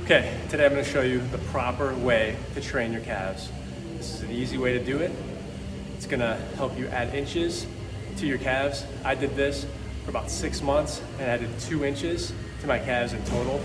Okay, today I'm going to show you the proper way to train your calves. This is an easy way to do it. It's going to help you add inches to your calves. I did this for about 6 months and added 2 inches to my calves in total.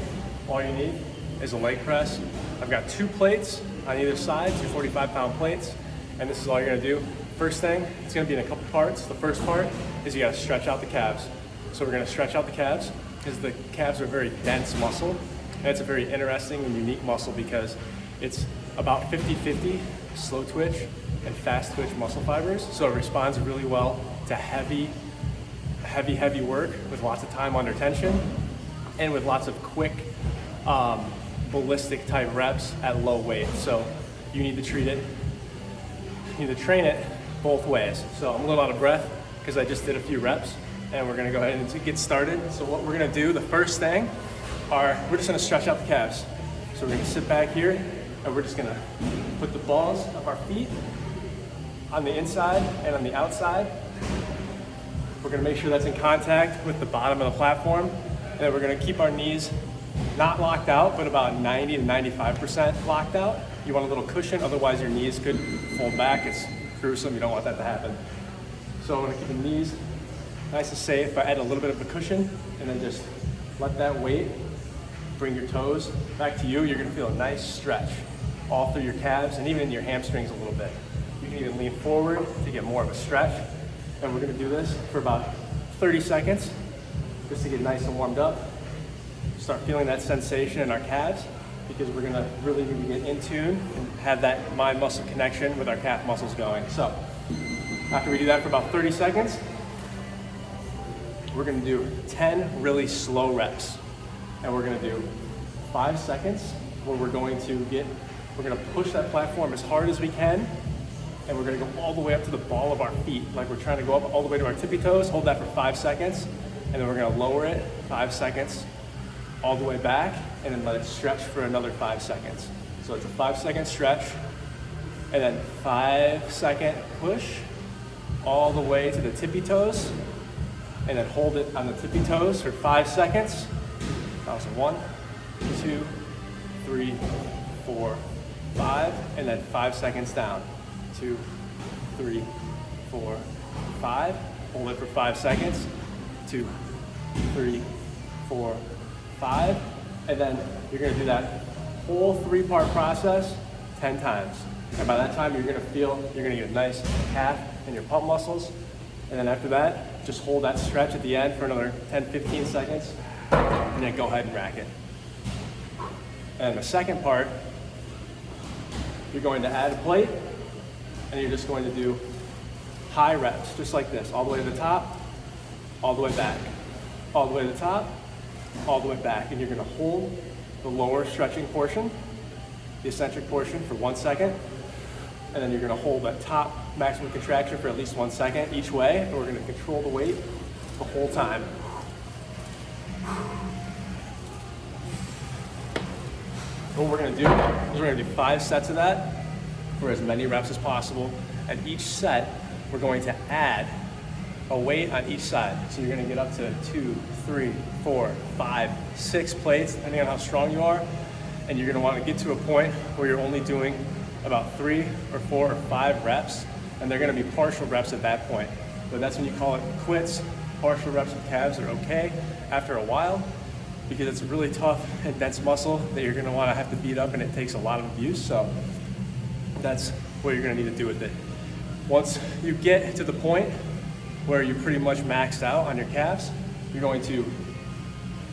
All you need is a leg press. I've got 2 plates on either side, 2 45-pound plates, and this is all you're going to do. First thing, it's going to be in a couple parts. The first part is you got to stretch out the calves. So we're going to stretch out the calves because the calves are a very dense muscle. And it's a very interesting and unique muscle because it's about 50-50 slow twitch and fast twitch muscle fibers. So it responds really well to heavy work with lots of time under tension and with lots of quick ballistic type reps at low weight. So you need to treat it, you need to train it both ways. So I'm a little out of breath because I just did a few reps and we're gonna go ahead and get started. So what we're gonna do, the first thing, we're just gonna stretch out the calves. So we're gonna sit back here and we're just gonna put the balls of our feet on the inside and on the outside. We're gonna make sure that's in contact with the bottom of the platform. And then we're gonna keep our knees not locked out, but about 90 to 95% locked out. You want a little cushion, otherwise your knees could fold back. It's gruesome, you don't want that to happen. So I'm gonna keep the knees nice and safe. I add a little bit of a cushion and then just let that weight bring your toes back to you. You're gonna feel a nice stretch all through your calves and even in your hamstrings a little bit. You can even lean forward to get more of a stretch. And we're gonna do this for about 30 seconds just to get nice and warmed up. Start feeling that sensation in our calves because we're gonna really need to get in tune and have that mind muscle connection with our calf muscles going. So after we do that for about 30 seconds, we're gonna do 10 really slow reps. And we're gonna do 5 seconds where we're gonna push that platform as hard as we can, and we're gonna go all the way up to the ball of our feet. Like we're trying to go up all the way to our tippy toes, hold that for 5 seconds, and then we're gonna lower it 5 seconds, all the way back, and then let it stretch for another 5 seconds. So it's a 5-second stretch, and then 5-second push, all the way to the tippy toes, and then hold it on the tippy toes for 5 seconds. So 1, 2, 3, 4, 5, and then 5 seconds down. 2, 3, 4, 5. Hold it for 5 seconds. 2, 3, 4, 5. And then you're gonna do that whole 3-part process 10 times. And by that time, you're gonna get a nice calf in your pump muscles. And then after that, just hold that stretch at the end for another 10-15 seconds. And then go ahead and rack it. And the second part, you're going to add a plate and you're just going to do high reps, just like this, all the way to the top, all the way back, all the way to the top, all the way back. And you're gonna hold the lower stretching portion, the eccentric portion, for 1 second. And then you're gonna hold that top maximum contraction for at least 1 second each way. And we're gonna control the weight the whole time. What we're gonna do is we're gonna do 5 sets of that for as many reps as possible. And each set, we're going to add a weight on each side. So you're gonna get up to 2, 3, 4, 5, 6 plates, depending on how strong you are. And you're gonna wanna get to a point where you're only doing about 3 or 4 or 5 reps. And they're gonna be partial reps at that point. But that's when you call it quits. Partial reps with calves are okay after a while, because it's a really tough and dense muscle that you're gonna wanna have to beat up, and it takes a lot of abuse. So that's what you're gonna need to do with it. Once you get to the point where you're pretty much maxed out on your calves, you're going to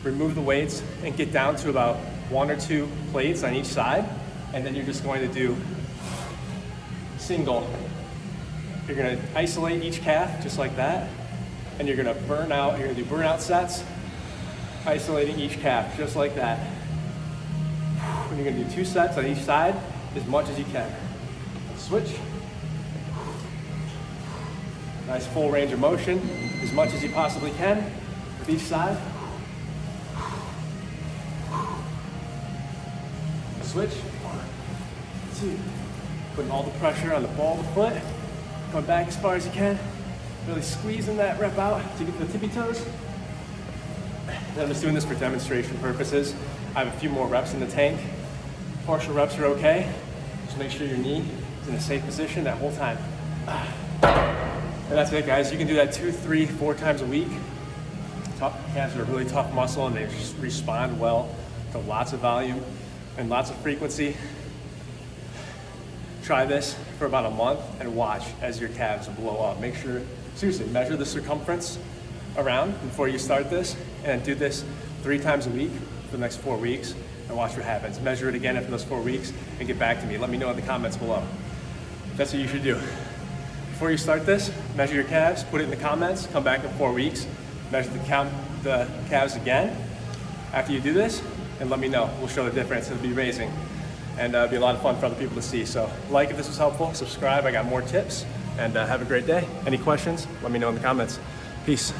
remove the weights and get down to about 1 or 2 plates on each side. And then you're just going to do single. You're gonna isolate each calf just like that. And you're gonna burn out, you're gonna do burnout sets, isolating each calf, just like that. And you're gonna do 2 sets on each side, as much as you can. Switch. Nice full range of motion, as much as you possibly can, with each side. Switch. 1, 2. Putting all the pressure on the ball of the foot. Going back as far as you can. Really squeezing that rep out to get to the tippy toes. And I'm just doing this for demonstration purposes. I have a few more reps in the tank. Partial reps are okay. Just make sure your knee is in a safe position that whole time. And that's it, guys. You can do that 2, 3, 4 times a week. Calves are a really tough muscle and they just respond well to lots of volume and lots of frequency. Try this for about a month and watch as your calves blow up. Make sure, seriously, measure the circumference around before you start this, and do this 3 times a week for the next 4 weeks and watch what happens. Measure it again after those 4 weeks and get back to me. Let me know in the comments below. That's what you should do. Before you start this, measure your calves, put it in the comments, come back in 4 weeks, measure the calves again after you do this, and let me know. We'll show the difference. It'll be amazing. And it'll be a lot of fun for other people to see. So like if this was helpful, subscribe. I got more tips, and have a great day. Any questions, let me know in the comments. Peace.